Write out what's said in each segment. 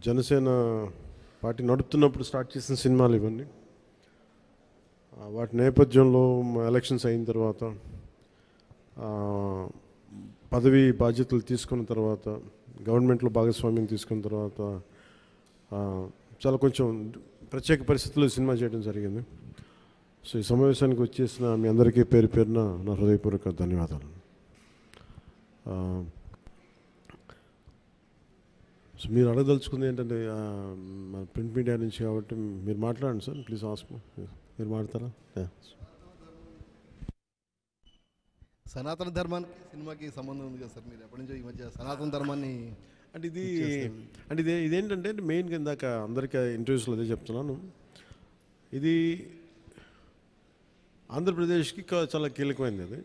Janasena party నడుపుతున్నప్పుడు start చేసిన సినిమాలు ఇవన్నీ. వాటి నేపథ్యంలో ఎలక్షన్స్ అయిన తర్వాత పదవి బాధ్యతలు తీసుకున్న తర్వాత గవర్నమెంట్లో భాగస్వామ్యం తీసుకున్న తర్వాత చాలా కొంచెం ప్రత్యేక పరిస్థితుల్లో సినిమా చేయడం జరిగింది. సో ఈ సమావేశానికి వచ్చేసిన మీ అందరికీ పేరు పేరున నా హృదయపూర్వక ధన్యవాదాలు. సో మీరు అడగదలుచుకుంది ఏంటంటే ప్రింట్ మీడియా నుంచి కాబట్టి మీరు మాట్లాడండి సార్, ప్లీజ్ ఆస్క్. మీరు మాట్లాడతారా? సనాతన ధర్మానికి సినిమాకి సంబంధం ఉంది కదా సార్, మీరు ఎప్పటి నుంచో ఈ మధ్య సనాతన ధర్మాన్ని అంటే ఇదేంటంటే మెయిన్గా ఇందాక అందరికీ ఇంటర్వ్యూస్లో అదే చెప్తున్నాను, ఇది ఆంధ్రప్రదేశ్కి చాలా కీలకమైనది అది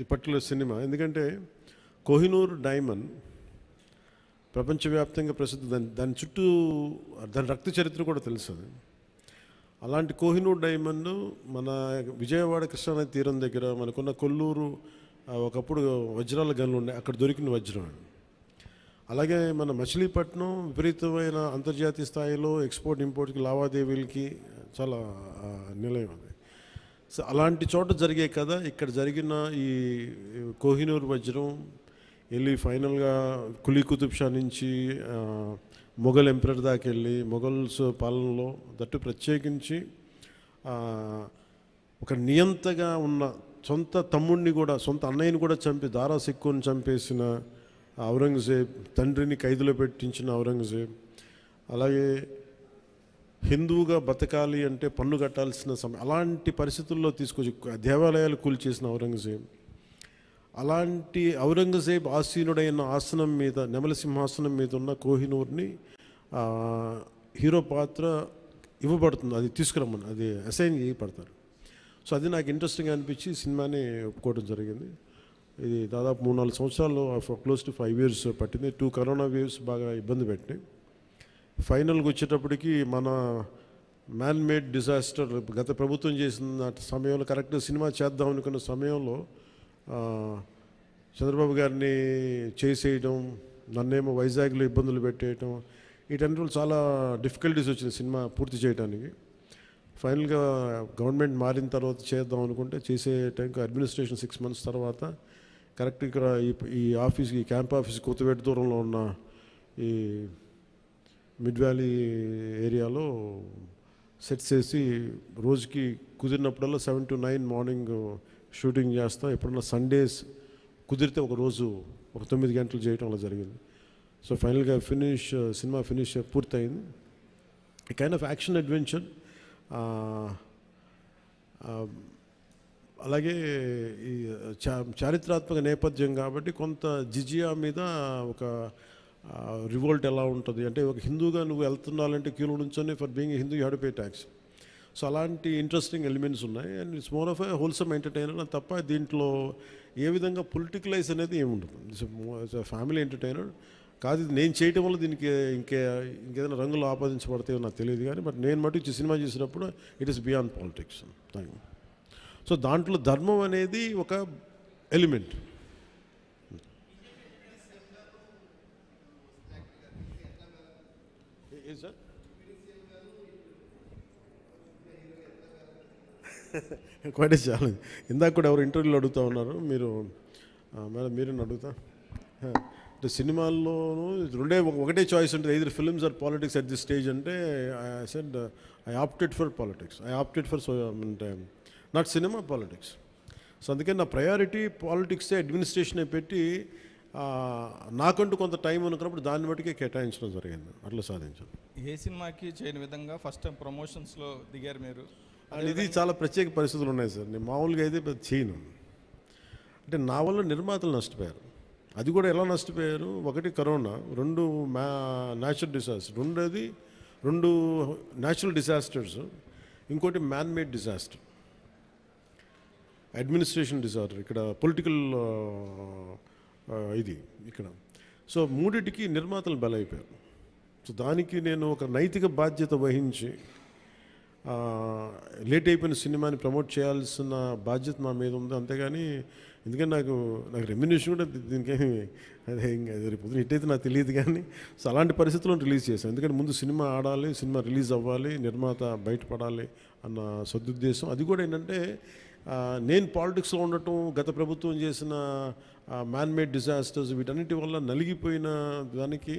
ఈ పర్టికులర్ సినిమా. ఎందుకంటే కోహినూర్ డైమండ్ ప్రపంచవ్యాప్తంగా ప్రసిద్ధి, దాని చుట్టూ దాని రక్త చరిత్ర కూడా తెలుస్తుంది. అలాంటి కోహినూర్ డైమండ్ మన విజయవాడ కృష్ణానది తీరం దగ్గర మనకున్న కొల్లూరు ఒకప్పుడు వజ్రాల గనులు ఉండే అక్కడ దొరికిన వజ్రం. అలాగే మన మచిలీపట్నం విపరీతమైన అంతర్జాతీయ స్థాయిలో ఎక్స్పోర్ట్ ఇంపోర్ట్కి లావాదేవీలకి చాలా నిలయం అది. సో అలాంటి చోట జరిగే కదా ఇక్కడ జరిగిన ఈ కోహినూర్ వజ్రం వెళ్ళి ఫైనల్గా కులీ కుతుబ్ షా నుంచి మొఘల్ ఎంపరర్ దాకా వెళ్ళి మొఘల్స్ పాలనలో దట్టు ప్రత్యేకించి ఒక నియంతగా ఉన్న సొంత తమ్ముడిని కూడా సొంత అన్నయ్యని కూడా చంపి దారా సిక్కుని చంపేసిన ఔరంగజేబ్, తండ్రిని ఖైదులో పెట్టించిన ఔరంగజేబ్, అలాగే హిందువుగా బతకాలి అంటే పన్ను కట్టాల్సిన సమయం అలాంటి పరిస్థితుల్లో తీసుకొచ్చి దేవాలయాలు కూల్చేసిన ఔరంగజేబ్, అలాంటి ఔరంగజేబ్ ఆసీనుడైన ఆసనం మీద నెమలి సింహాసనం మీద ఉన్న కోహినూర్ని హీరో పాత్ర ఇవ్వబడుతుంది, అది తీసుకురమ్మని అది అసైన్ చేయబడతారు. సో అది నాకు ఇంట్రెస్టింగ్ అనిపించి సినిమాని ఒప్పుకోవడం జరిగింది. ఇది దాదాపు 3-4 సంవత్సరాలు క్లోజ్ టు 5 years పట్టింది. 2 కరోనా వేవ్స్ బాగా ఇబ్బంది పెట్టినాయి. ఫైనల్గా వచ్చేటప్పటికి మన మ్యాన్ మేడ్ డిజాస్టర్ గత ప్రభుత్వం చేసిన సమయంలో కరెక్ట్గా సినిమా చేద్దాం అనుకున్న సమయంలో చంద్రబాబు గారిని చేసేయడం, నన్నేమో వైజాగ్లో ఇబ్బందులు పెట్టేయటం, వీటన్నిటిలో చాలా డిఫికల్టీస్ వచ్చింది సినిమా పూర్తి చేయడానికి. ఫైనల్గా గవర్నమెంట్ మారిన తర్వాత చేద్దాం అనుకుంటే చేసే టైంకి అడ్మినిస్ట్రేషన్ 6 months తర్వాత కరెక్ట్ ఇక్కడ ఈ ఆఫీస్కి ఈ క్యాంప్ ఆఫీస్ కొత్తపేట దూరంలో ఉన్న ఈ మిడ్ వ్యాలీ ఏరియాలో సెట్ చేసి రోజుకి కుదిరినప్పుడల్లా 7 to 9 మార్నింగ్ షూటింగ్ చేస్తాం. ఎప్పుడన్నా సండేస్ కుదిరితే ఒక రోజు ఒక 9 గంటలు చేయటం అలా జరిగింది. సో ఫైనల్గా సినిమా ఫినిష్ పూర్తయింది. ఈ కైండ్ ఆఫ్ యాక్షన్ అడ్వెంచర్, అలాగే ఈ చారిత్రాత్మక నేపథ్యం కాబట్టి కొంత జిజియా మీద ఒక రివోల్ట్ ఎలా ఉంటుంది అంటే ఒక హిందూగా నువ్వు వెళ్తున్నాలంటే క్యూలో నుంచొని for being Hindu you have to pay tax. So అలాంటి ఇంట్రెస్టింగ్ ఎలిమెంట్స్ ఉన్నాయి. And it's more of a wholesome entertainer తప్ప దీంట్లో ఏ విధంగా పొలిటికలైజ్ అనేది ఏముండదు. ఇట్స్ ఫ్యామిలీ ఎంటర్టైనర్ కాదు. ఇది నేను చేయటం వల్ల దీనికి ఇంకేదైనా రంగులు ఆపాదించబడతాయో నాకు తెలియదు కానీ బట్ నేను మటు సినిమా చేసినప్పుడు it is beyond politics. So దాంట్లో ధర్మం అనేది ఒక ఎలిమెంట్. Sir quiet challenge. ఇందాక కూడా ఎవరు ఇంటర్వ్యూలో అడుగుతూ ఉన్నారు, మీరు మేడం మీరేనా అడుగుతా అంటే సినిమాల్లోనూ ఒకటే చాయిస్ ఉంటుంది, either films or politics at this stage అంటే I said I opted for politics. I opted for not cinema, politics. So అందుకే నా ప్రయారిటీ పాలిటిక్సే అడ్మినిస్ట్రేషనే పెట్టి నాకంటూ కొంత టైం అనుకున్నప్పుడు దాన్ని బట్టికే కేటాయించడం జరిగింది. అట్లా సాధించాను. ఏ సినిమాకి చేయని విధంగా ఫస్ట్ టైం ప్రమోషన్స్లో దిగారు మీరు. ఇది చాలా ప్రత్యేక పరిస్థితులు ఉన్నాయి సార్. నేను మామూలుగా అయితే చేయను. అంటే నా వల్ల నిర్మాతలు నష్టపోయారు. అది కూడా ఎలా నష్టపోయారు, ఒకటి corona, 2 natural disaster, 2 natural disasters, ఇంకోటి man made disaster, administration disaster, ఇక్కడ పొలిటికల్ ఇది ఇక్కడ. సో మూడింటికి నిర్మాతలు బలైపోయారు. సో దానికి నేను ఒక నైతిక బాధ్యత వహించి లేట్ అయిపోయిన సినిమాని ప్రమోట్ చేయాల్సిన బాధ్యత నా మీద ఉంది. అంతేగాని ఎందుకంటే నాకు రెమ్యునేషన్ కూడా దీనికి అదే ఇంకా రేపు పొద్దున హిట్ అయితే నాకు తెలియదు కానీ సో అలాంటి పరిస్థితుల్లో రిలీజ్ చేశాను. ఎందుకంటే ముందు సినిమా ఆడాలి, సినిమా రిలీజ్ అవ్వాలి, నిర్మాత బయటపడాలి అన్న సదుద్దేశం. అది కూడా ఏంటంటే నేను పాలిటిక్స్లో ఉండటం, గత ప్రభుత్వం చేసిన మ్యాన్ మేడ్ డిజాస్టర్స్ వీటన్నిటి వల్ల నలిగిపోయిన దానికి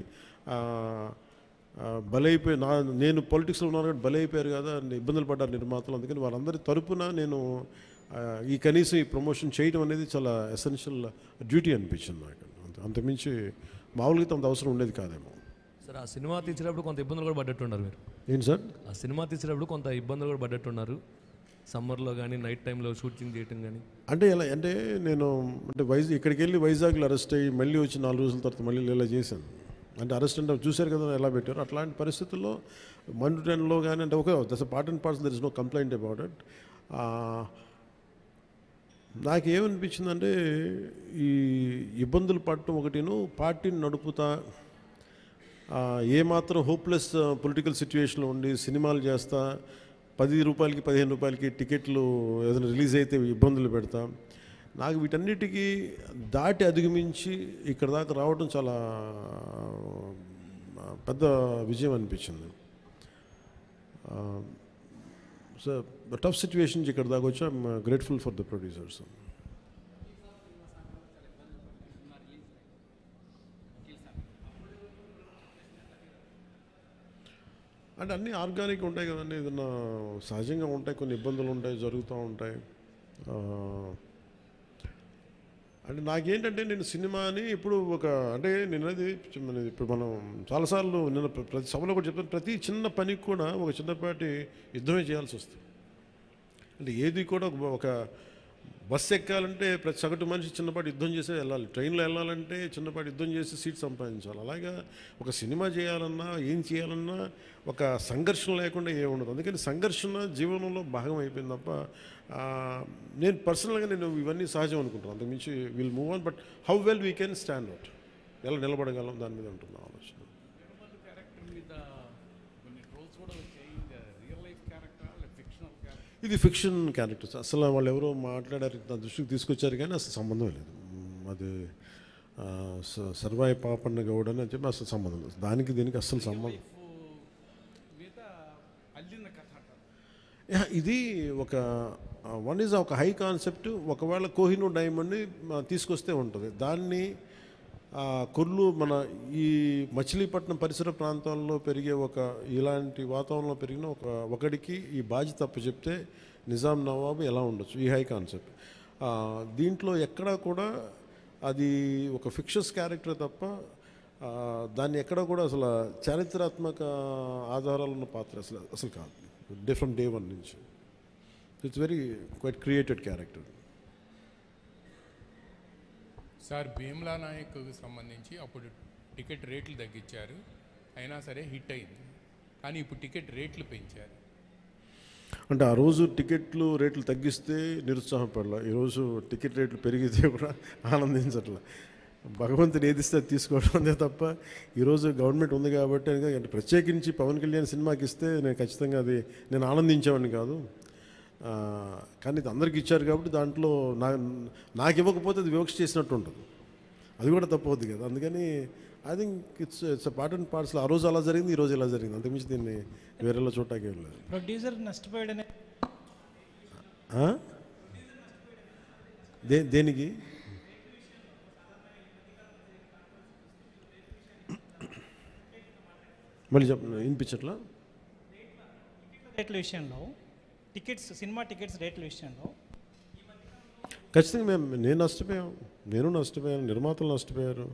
బలైపోయి నేను పాలిటిక్స్లో ఉన్నాను కాబట్టి బలైపోయారు కదా, ఇబ్బందులు పడ్డారు నిర్మాతలు. అందుకని వాళ్ళందరి తరపున నేను ఈ కనీసం ఈ ప్రమోషన్ చేయడం అనేది చాలా ఎసెన్షియల్ డ్యూటీ అనిపించింది నాకు. అంతమించి మామూలుగా అంత అవసరం ఉండేది కాదేమో. సార్ ఆ సినిమా తీసేటప్పుడు కొంత ఇబ్బందులు కూడా పడ్డట్టున్నారు మీరు. ఏంటి సార్? ఆ సినిమా తీసేటప్పుడు కొంత ఇబ్బందులు కూడా పడ్డట్టున్నారు, సమ్మర్లో కానీ నైట్ టైంలో షూటింగ్ చేయటం కానీ. అంటే ఎలా అంటే నేను అంటే ఇక్కడికి వెళ్ళి వైజాగ్లో అరెస్ట్ అయ్యి మళ్ళీ వచ్చి 4 రోజుల తర్వాత మళ్ళీ ఇలా చేశాను. అంటే అరెస్ట్ అంటే చూశారు కదా ఎలా పెట్టారు. అట్లాంటి పరిస్థితుల్లో మండుటెన్లో కానీ అంటే okay that's part and parcel, there is no complaint about it. నాకేమనిపించిందంటే ఈ ఇబ్బందులు పడటం ఒకటిను, పార్టీని నడుపుతా ఏమాత్రం హోప్లెస్ పొలిటికల్ సిచ్యువేషన్లో ఉండి సినిమాలు చేస్తా 10 రూపాయలకి 15 రూపాయలకి టికెట్లు ఏదైనా రిలీజ్ అయితే ఇబ్బందులు పెడతా, నాకు వీటన్నిటికీ దాటి అధిగమించి ఇక్కడ దాకా రావడం చాలా పెద్ద విజయం అనిపించింది. సో టఫ్ సిచ్యువేషన్ నుంచి ఇక్కడ దాకా వచ్చి I'm grateful for the producers. అంటే అన్నీ ఆర్గానిక్ ఉంటాయి కదండి, ఏదన్నా సహజంగా ఉంటాయి, కొన్ని ఇబ్బందులు ఉంటాయి, జరుగుతూ ఉంటాయి. అంటే నాకేంటంటే నేను సినిమాని ఇప్పుడు అంటే నేను అది ఇప్పుడు మనం చాలాసార్లు నేను ప్రతి సభలో కూడా చెప్తాను, ప్రతి చిన్న పనికి కూడా ఒక చిన్నపాటి యుద్ధమే చేయాల్సి వస్తుంది. అంటే ఏది కూడా ఒక బస్సు ఎక్కాలంటే ప్రతి సగటు మనిషి చిన్నపాటి యుద్ధం చేసే వెళ్ళాలి, ట్రైన్లో వెళ్ళాలంటే చిన్నపాటి యుద్ధం చేసి సీట్ సంపాదించాలి. అలాగా ఒక సినిమా చేయాలన్నా ఏం చేయాలన్నా ఒక సంఘర్షణ లేకుండా ఏముండదు. అందుకని సంఘర్షణ జీవనంలో భాగం అయిపోయింది తప్ప నేను పర్సనల్గా నేను ఇవన్నీ సహజం అనుకుంటాను. అంతకుమించి will move on, but how well we can stand out, ఎలా నిలబడగలం దాని మీద ఉంటుంది ఆలోచన. ఇది ఫిక్షన్ క్యారెక్టర్స్, అసలు వాళ్ళు ఎవరో మాట్లాడారు, నా దృష్టికి తీసుకొచ్చారు కానీ అసలు సంబంధం లేదు. అది సర్వాయి పాపన్న గౌడ్ అని చెప్పి అసలు సంబంధం లేదు, దానికి దీనికి అస్సలు సంబంధం. ఇది వన్ ఈజ్ ఒక హై కాన్సెప్ట్. ఒకవేళ కోహినూర్ డైమండ్ని తీసుకొస్తే ఉంటుంది, దాన్ని కొర్లు మన ఈ మచిలీపట్నం పరిసర ప్రాంతాల్లో పెరిగే ఇలాంటి వాతావరణంలో పెరిగిన ఒకడికి ఈ బాధ్యత తప్పు చెప్తే నిజాం నవాబు ఎలా ఉండొచ్చు, ఈ హై కాన్సెప్ట్. దీంట్లో ఎక్కడా కూడా అది ఒక ఫిక్షస్ క్యారెక్టర్ తప్ప దాన్ని ఎక్కడా కూడా అసలు చారిత్రాత్మక ఆధారాలు ఉన్న పాత్ర అసలు కాదు, ఫ్రమ్ డే 1 నుంచి. It's very quite created character. Sir Bheemla నాయక్కి సంబంధించి అప్పుడు టికెట్ రేట్లు తగ్గించారు, అయినా సరే హిట్ అయింది. కానీ ఇప్పుడు టికెట్ రేట్లు పెంచారు. అంటే ఆ రోజు టికెట్లు రేట్లు తగ్గిస్తే నిరుత్సాహపడలా, ఈరోజు టికెట్ రేట్లు పెరిగితే కూడా ఆనందించట్లా. భగవంతుని ఏదిస్తే అది తీసుకోవడం అంతే తప్ప ఈరోజు గవర్నమెంట్ ఉంది కాబట్టి అంటే ప్రత్యేకించి పవన్ కళ్యాణ్ సినిమాకి ఇస్తే నేను ఖచ్చితంగా అది నేను ఆనందించేవాడిని కాదు. కానీ ఇది అందరికి ఇచ్చారు కాబట్టి దాంట్లో నాకు ఇవ్వకపోతే అది వివక్ష చేసినట్టు ఉంటుంది, అది కూడా తప్పవుద్ది కదా. అందుకని I think it's part and parcel. ఆ రోజు అలా జరిగింది, ఈ రోజు ఇలా జరిగింది, అంతకుమించి దీన్ని వేరేలా చూడటానికి ఏం లేదు. ప్రొడ్యూసర్ నష్టపోయాడనే దేనికి మళ్ళీ వినిపించట్లా? రేట్ల విషయంలో సినిమా టికెట్స్ రేట్ల విషయంలో ఖచ్చితంగా నేను నష్టపోయాను, నిర్మాతలు నష్టపోయారు.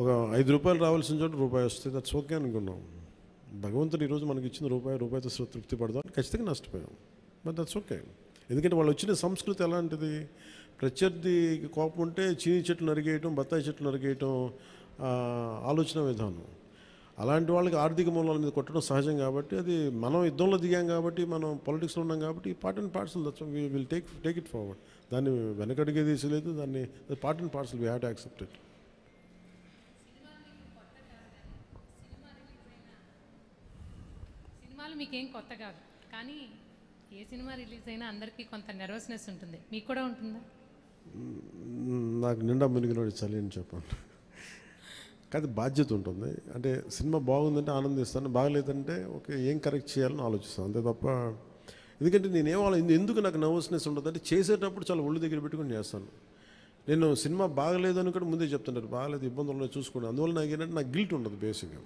ఒక 5 రూపాయలు రావాల్సిన చోట రూపాయి వస్తుంది, దట్స్ ఓకే అనుకున్నాం. భగవంతుడు ఈరోజు మనకి ఇచ్చిన రూపాయితో తృప్తి పడదాం, ఖచ్చితంగా నష్టపోయాం, బట్ దట్స్ ఓకే. ఎందుకంటే వాళ్ళు వచ్చిన సంస్కృతి ఎలాంటిది, ప్రత్యర్థికి కోపం ఉంటే చీని చెట్లు నరిగేయటం, బత్తాయి చెట్లు నరిగేయటం ఆలోచన విధానం. అలాంటి వాళ్ళకి ఆర్థిక మూలాల మీద కొట్టడం సహజం కాబట్టి, అది మనం యుద్ధంలో దిగాం కాబట్టి, మనం పొలిటిక్స్లో ఉన్నాం కాబట్టి part and parcel, that's will take it forward. దాన్ని వెనకడిగే తీసలేదు, దాన్ని part and parcel, we have to accept it. సినిమాలు మీకేం కొత్త కాదు, కానీ ఏ సినిమా రిలీజ్ అయినా అందరికీ కొంత నర్వస్నెస్ ఉంటుంది, మీకు కూడా ఉంటుందా? నాకు నిండా మునిగినోడు చలి అని చెప్పండి. కానీ బాధ్యత ఉంటుంది. అంటే సినిమా బాగుందంటే ఆనందిస్తాను, బాగలేదంటే ఓకే ఏం కరెక్ట్ చేయాలని ఆలోచిస్తాను, అంతే తప్ప. ఎందుకంటే ఎందుకు నాకు నర్వస్నెస్ ఉంటుంది అంటే చేసేటప్పుడు చాలా ఒళ్ళు దగ్గర పెట్టుకుని చేస్తాను. నేను సినిమా బాగలేదు అని కూడా ముందే చెప్తుంటారు, బాగలేదు ఇబ్బందులు ఉన్నాయి చూసుకోండి. అందువల్ల నాకు ఏంటంటే నాకు గిల్ట్ ఉండదు బేసిక్గా.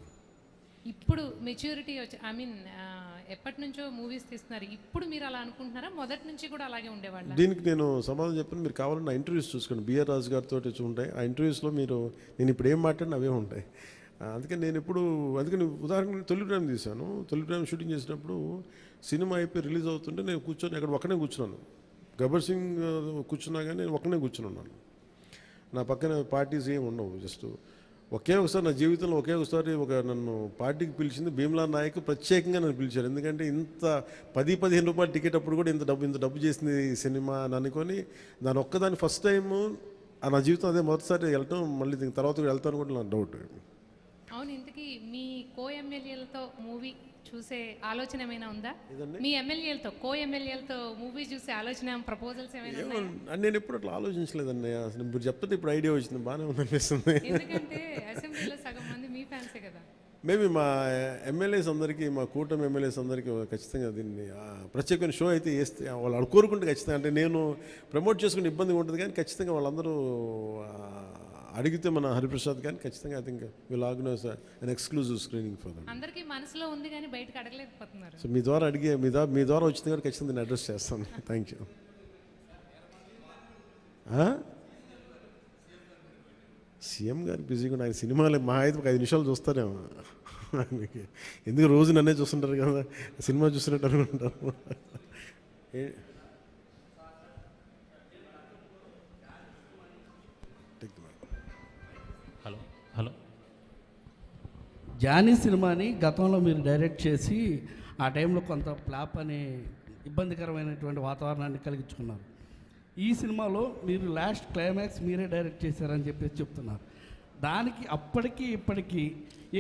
ఇప్పుడు మెచ్యూరిటీ వచ్చి ఎప్పటి నుంచో మూవీస్ తీస్తున్నారు, ఇప్పుడు మీరు అలా అనుకుంటున్నారా? మొదటి నుంచి కూడా అలాగే ఉండేవాళ్ళ? దీనికి నేను సమాధానం చెప్పాను. మీరు కావాలంటే నా ఇంటర్వ్యూస్ చూసుకోండి, బిఆర్ రాజు గారితో ఉంటాయి. ఆ ఇంటర్వ్యూస్లో నేను ఇప్పుడు ఏం మాట్లాడినా అవే ఉంటాయి. అందుకని అందుకని ఉదాహరణకు తొలి ప్రేమ తీశాను. తొలి ప్రేమ షూటింగ్ చేసినప్పుడు సినిమా అయిపోయి రిలీజ్ అవుతుంటే నేను కూర్చొని అక్కడ ఒక్కనే కూర్చున్నాను. గబ్బర్ సింగ్ కూర్చున్నా కానీ నేను ఒక్కనే కూర్చుని ఉన్నాను. నా పక్కన పార్టీస్ ఏమి ఉండవు. జస్ట్ ఒకే ఒకసారి నా జీవితంలో నన్ను పార్టీకి పిలిచింది భీమ్లా నాయక్. ప్రత్యేకంగా నన్ను పిలిచారు. ఎందుకంటే ఇంత 10-15 రూపాయలు టికెట్ అప్పుడు కూడా ఇంత డబ్బు చేసింది ఈ సినిమా అని అనుకొని దాని ఒక్కదాన్ని ఫస్ట్ టైము నా జీవితం అదే మొదటిసారి వెళ్ళటం. మళ్ళీ దీని తర్వాత కూడా వెళ్తాను కూడా నాకు డౌట్. అవును, ఇంతకీ మీ ఎమ్మెల్యేలతో మూవీ చూసే ఆలోచన ఏమైనా ఉందా? మీ ఎమ్మెల్యేలతో మూవీ చూసే ఆలోచన, ప్రపోజల్స్ ఏమైనా ఉన్నాయా? నేను ఎప్పుడు అట్లా ఆలోచించలేదండి. అసలు మీరు చెప్తే ఇప్పుడు ఐడియా వచ్చింది, బాగానే ఉందనిపిస్తుంది. ఎందుకంటే అసెంబ్లీలో సగం మంది మీ ఫ్యాన్సే కదా. మేబీ మా ఎమ్మెల్యేస్ అందరికీ, మా కూటమి ఎమ్మెల్యేస్ అందరికీ ఖచ్చితంగా దీన్ని ప్రత్యేకమైన షో అయితే వేస్తే వాళ్ళు కోరుకుంటే ఖచ్చితంగా, అంటే నేను ప్రమోట్ చేసుకునే ఇబ్బందిగా ఉంటుంది కానీ ఖచ్చితంగా వాళ్ళందరూ అడిగితే మన హరిప్రసాద్ కానీ ఖచ్చితంగా I think will organise an exclusive screening for them. అందరికీ మనసులో ఉంది కానీ బయటకు అడగలేకపోతున్నారు. సో మీ ద్వారా వచ్చింది కూడా ఖచ్చితంగా నేను అడ్రస్ చేస్తాను. Thank you. సీఎం గారు బిజీగా ఆయన సినిమాలు మా అయితే ఒక 5 నిమిషాలు చూస్తారేమో. ఎందుకు రోజు నన్నే చూస్తుంటారు కదా, సినిమా చూస్తున్నట్టు అనుకుంటారు. హలో, జానీ సినిమాని గతంలో మీరు డైరెక్ట్ చేసి ఆ టైంలో కొంత ఫ్లాప్ అనే ఇబ్బందికరమైనటువంటి వాతావరణాన్ని కలిగించుకున్నారు. ఈ సినిమాలో మీరు లాస్ట్ క్లైమాక్స్ మీరే డైరెక్ట్ చేశారని చెప్పేసి చెప్తున్నారు. దానికి అప్పటికి ఇప్పటికీ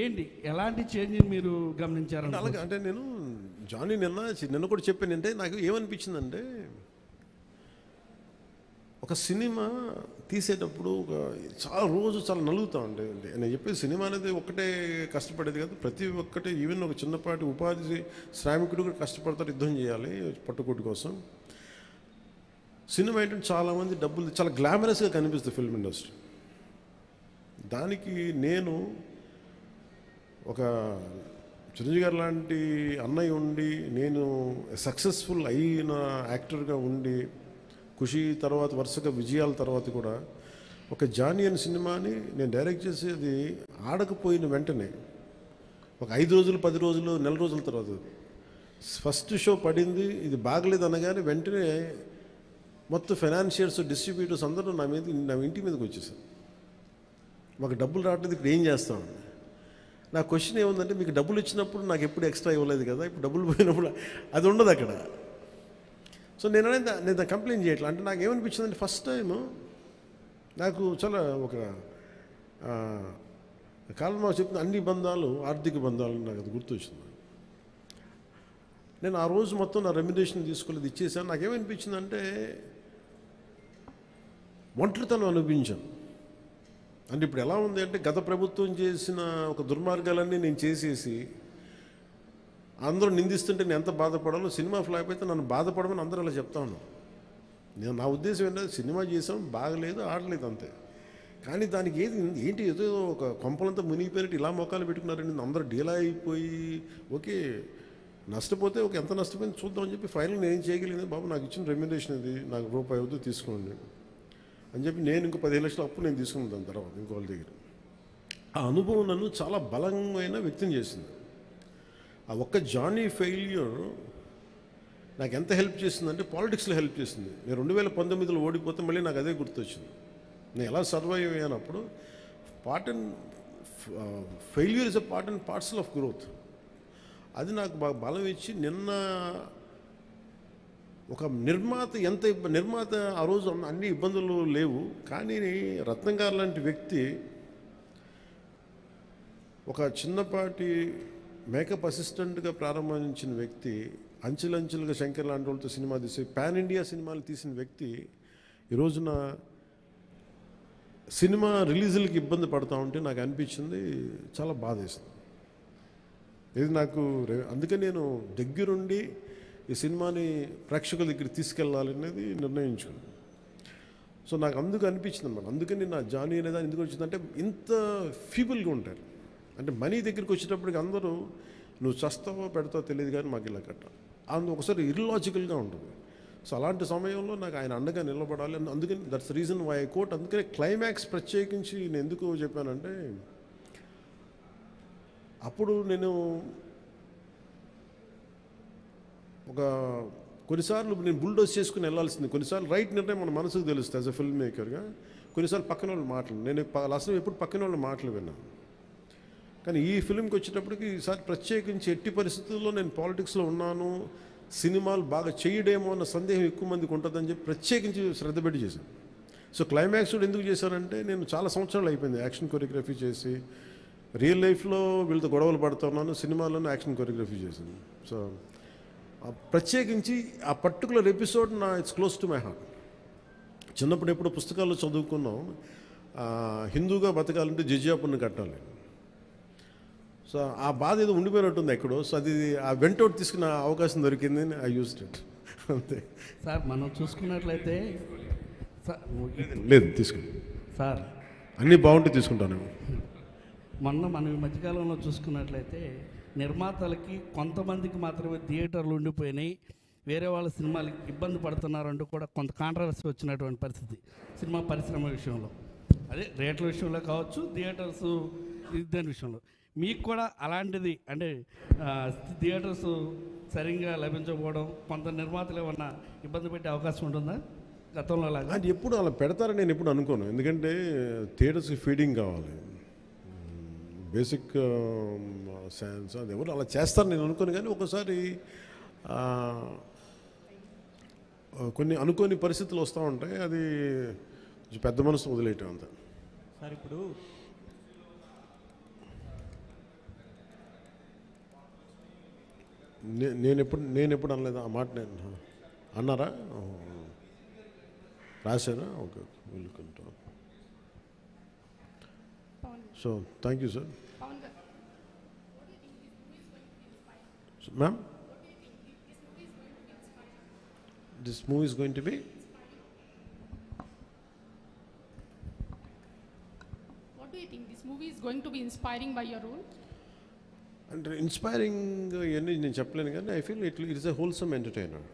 ఏంటి, ఎలాంటి చేంజ్ని మీరు గమనించారంటే? అలాగే అంటే నేను జానీ నిన్న కూడా చెప్పాను. అంటే నాకు ఏమనిపించిందంటే ఒక సినిమా తీసేటప్పుడు చాలా నలుగుతూ ఉండేది. నేను చెప్పేది సినిమా అనేది ఒక్కటే కష్టపడేది కాదు, ప్రతి ఒక్కటి ఈవెన్ ఒక చిన్నపాటి ఉపాధి శ్రామికుడు కూడా కష్టపడతారు, యుద్ధం చేయాలి పట్టుకోటి కోసం. సినిమా ఏంటంటే చాలామంది డబ్బులు చాలా గ్లామరస్గా కనిపిస్తుంది ఫిల్మ్ ఇండస్ట్రీ. దానికి నేను ఒక చిరంజీవి గారు లాంటి అన్నయ్య ఉండి, నేను సక్సెస్ఫుల్ అయిన యాక్టర్గా ఉండి, ఖుషి తర్వాత వరుసగా విజయాల తర్వాత కూడా ఒక జానీ అనే సినిమాని నేను డైరెక్ట్ చేసేది ఆడకపోయిన వెంటనే ఒక 5 రోజులు 10 రోజులు నెల రోజుల తర్వాత ఫస్ట్ షో పడింది, ఇది బాగలేదు అనగానే వెంటనే మొత్తం ఫైనాన్షియర్స్ డిస్ట్రిబ్యూటర్స్ అందరూ నా ఇంటి మీదకి వచ్చేసారు. మాకు డబ్బులు రావట్లేదు, ఇప్పుడు ఏం చేస్తామని. నా క్వశ్చన్ ఏముందంటే, మీకు డబ్బులు ఇచ్చినప్పుడు నాకు ఎప్పుడు ఎక్స్ట్రా ఇవ్వలేదు కదా, ఇప్పుడు డబ్బులు పోయినప్పుడు అది ఉండదు అక్కడ. సో నేను కంప్లైంట్ చేయట్లా. అంటే నాకు ఏమనిపించిందంటే ఫస్ట్ టైము నాకు చాలా ఒక కాలం మాకు చెప్పిన అన్ని బంధాలు ఆర్థిక బంధాలు నాకు అది గుర్తొచ్చింది. నేను ఆ రోజు మొత్తం నా రెమ్యునరేషన్ తీసుకోలేదు, ఇచ్చేసాను. నాకేమనిపించిందంటే ఒంటరితనం అనిపించాను. అంటే ఇప్పుడు ఎలా ఉంది అంటే గత ప్రభుత్వం చేసిన ఒక దుర్మార్గాలన్నీ నేను చేసేసి అందరూ నిందిస్తుంటే నేను ఎంత బాధపడాలో, సినిమా ఫ్లాప్ అయితే నన్ను బాధపడమని అందరూ అలా చెప్తా ఉన్నాను. నా ఉద్దేశం ఏంటంటే సినిమా చేసాం, బాగలేదు, ఆడలేదు అంతే. కానీ దానికి ఏంటి ఏదో ఒక కొంపలంతా మునిగిపోయినట్టు ఇలా మొక్కలు పెట్టుకున్నారండి. అందరూ డీలా అయిపోయి ఓకే నష్టపోతే ఎంత నష్టపోయింది చూద్దామని చెప్పి ఫైనల్ నేను ఏం చేయగలిగింది, బాబు నాకు ఇచ్చిన రెమ్యునరేషన్ ఇది, నాకు రూపాయి అవుతుంది తీసుకోండి అని చెప్పి నేను ఇంకో 15 లక్షల అప్పు నేను తీసుకున్నాను. దాని తర్వాత ఇంకోళ్ళ దగ్గర ఆ అనుభవం నన్ను చాలా బలమైన వ్యక్తం చేసింది. ఆ ఒక్క జానీ ఫెయిల్యూర్ నాకు ఎంత హెల్ప్ చేసిందంటే పాలిటిక్స్లో హెల్ప్ చేసింది. నేను 2019లో ఓడిపోతే మళ్ళీ నాకు అదే గుర్తొచ్చింది. నేను ఎలా సర్వైవ్ అయ్యానప్పుడు failure is a part and parcel of growth. అది నాకు బాగా బలం ఇచ్చి నిన్న ఒక నిర్మాత ఆ రోజు అన్ని ఇబ్బందులు లేవు, కానీ రత్నం గారు లాంటి వ్యక్తి ఒక చిన్నపాటి మేకప్ అసిస్టెంట్గా ప్రారంభించిన వ్యక్తి, అంచెలంచెలుగా శంకర్ లాంటి వాళ్ళతో సినిమా తీసి పాన్ ఇండియా సినిమాలు తీసిన వ్యక్తి ఈ రోజున సినిమా రిలీజులకి ఇబ్బంది పడతా ఉంటే నాకు అనిపించింది చాలా బాధేస్తుంది. ఇది నాకు అందుకే నేను దగ్గరుండి ఈ సినిమాని ప్రేక్షకుల దగ్గరికి తీసుకెళ్ళాలి అనేది నిర్ణయించుకున్నాను. సో నాకు అందుకు అనిపించింది అనమాట. అందుకని నా జానీ అనేది ఎందుకు వచ్చిందంటే ఇంత ఫీబుల్గా ఉంటారు. అంటే మనీ దగ్గరికి వచ్చేటప్పటికి అందరూ నువ్వు చస్తావో పెడతావో తెలియదు కానీ మాకు ఇలా కట్ట ఒకసారి ఇర్లాజికల్గా ఉంటుంది. సో అలాంటి సమయంలో నాకు ఆయన అండగా నిలబడాలి. అందుకని that's reason why I quote. అందుకనే క్లైమాక్స్ ప్రత్యేకించి నేను ఎందుకు చెప్పానంటే అప్పుడు నేను కొన్నిసార్లు నేను బుల్డోజ్ చేసుకుని వెళ్ళాల్సింది. కొన్నిసార్లు రైట్ నిర్ణయం మన మనసుకు తెలుస్తుంది యాజ్ అ ఫిల్మ్ మేకర్గా. కొన్నిసార్లు పక్కన వాళ్ళు మాటలు నేను అసలు ఎప్పుడు పక్కన వాళ్ళ మాటలు విన్నాను. కానీ ఈ ఫిల్మ్కి వచ్చేటప్పటికి ఈసారి ప్రత్యేకించి ఎట్టి పరిస్థితుల్లో నేను పాలిటిక్స్లో ఉన్నాను, సినిమాలు బాగా చేయడేమో అన్న సందేహం ఎక్కువ మందికి ఉంటుందని చెప్పి ప్రత్యేకించి శ్రద్ధ పెట్టి చేశాను. సో క్లైమాక్స్ కూడా ఎందుకు చేశానంటే నేను చాలా సంవత్సరాలు అయిపోయింది యాక్షన్ కొరియోగ్రఫీ చేసి. రియల్ లైఫ్లో వీళ్ళతో గొడవలు పడుతున్నాను, సినిమాలోనే యాక్షన్ కొరియోగ్రఫీ చేశాను. సో ప్రత్యేకించి ఆ particular episode it's close to my heart. చిన్నప్పుడు ఎప్పుడో పుస్తకాల్లో చదువుకున్నాం, హిందూగా బతకాలంటే జిజియాపుని కట్టాలి. సో ఆ బాధ ఏదో ఉండిపోయినట్టుంది ఎక్కడో. సో అది ఆ వెంటౌట్ తీసుకున్న అవకాశం దొరికింది, ఐ యూజ్డ్ ఇట్ అంతే. సార్ మనం చూసుకున్నట్లయితే లేదు తీసుకుని సార్ అన్నీ బాగుంటే తీసుకుంటాను. మనం ఈ మధ్యకాలంలో చూసుకున్నట్లయితే నిర్మాతలకి కొంతమందికి మాత్రమే థియేటర్లు ఉండిపోయినాయి, వేరే వాళ్ళ సినిమాలకి ఇబ్బంది పడుతున్నారంటూ కూడా కొంత కాంట్రవర్సీ వచ్చినటువంటి పరిస్థితి సినిమా పరిశ్రమ విషయంలో. అదే రేట్ల విషయంలో కావచ్చు, థియేటర్స్ దాని విషయంలో. మీకు కూడా అలాంటిది అంటే థియేటర్స్ సరిగ్గా లభించకపోవడం, కొంత నిర్మాతలు ఏమన్నా ఇబ్బంది పెట్టే అవకాశం ఉంటుందా గతంలో లాగా? అది ఎప్పుడు అలా పెడతారని నేను ఎప్పుడు అనుకోను. ఎందుకంటే థియేటర్స్కి ఫీడింగ్ కావాలి, బేసిక్ సైన్స్. అది ఎవరు అలా చేస్తారని నేను అనుకోను. కానీ ఒకసారి కొన్ని అనుకోని పరిస్థితులు వస్తూ ఉంటాయి, అది పెద్ద మనసు వదిలేయటం అంతా. సార్ ఇప్పుడు నేను ఎప్పుడు అనలేదు ఆ మాట. నేను అన్నారా, రాశారా? Okay, welcome. So thank you sir. Ma'am, this movie is going to be? What do you think this movie is going to be inspiring by your role? అంటే ఇన్స్పైరింగ్ ఇవన్నీ నేను చెప్పలేను, కానీ I feel it is a wholesome entertainer.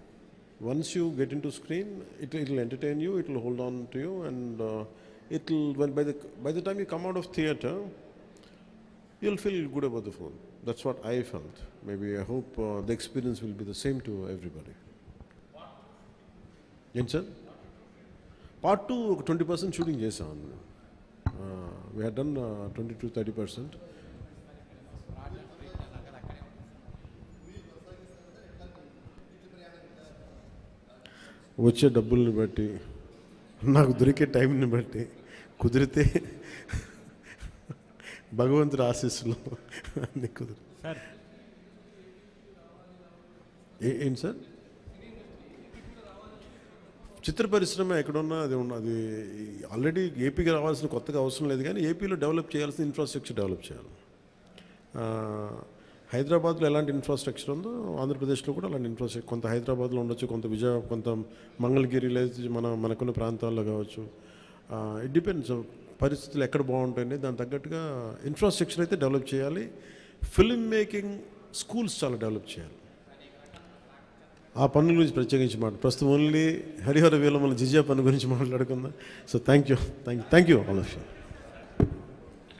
Once you get in to screen, it will entertain you, it will hold on to you, and it will by the time you come out of theatre, you'll feel good about the film. That's what I felt. Maybe I hope the experience will be the same to everybody. Yes sir. Part 2 20% shooting chesam. We had done 20 to 30%. వచ్చే డబ్బుల్ని బట్టి, నాకు దొరికే టైంని బట్టి, కుదిరితే భగవంతుడి ఆశీస్సులు అన్నీ కుదిరి. సార్ ఏంటి సార్? చిత్ర పరిశ్రమ ఎక్కడున్నా అది ఉన్నది. ఆల్రెడీ ఏపీకి రావాల్సిన కొత్తగా అవసరం లేదు, కానీ ఏపీలో డెవలప్ చేయాల్సిన ఇన్ఫ్రాస్ట్రక్చర్ డెవలప్ చేయాలి. హైదరాబాద్లో ఎలాంటి ఇన్ఫ్రాస్ట్రక్చర్ ఉందో ఆంధ్రప్రదేశ్లో కూడా అలాంటి ఇన్ఫ్రాస్ట్రక్చర్ కొంత హైదరాబాద్లో ఉండొచ్చు, కొంత కొంత మంగళగిరి లేదా మనకున్న ప్రాంతాల్లో కావచ్చు. ఇట్ డిపెండ్స్ పరిస్థితులు ఎక్కడ బాగుంటాయని దానికి తగ్గట్టుగా ఇన్ఫ్రాస్ట్రక్చర్ అయితే డెవలప్ చేయాలి. ఫిల్మ్ మేకింగ్ స్కూల్స్ చాలా డెవలప్ చేయాలి. ఆ పనుల గురించి ప్రత్యేకించి ప్రస్తుతం ఓన్లీ హరిహర వీళ్ళ మన జిజియా పని గురించి మాట్లాడుకుందాం. So thank you all of you.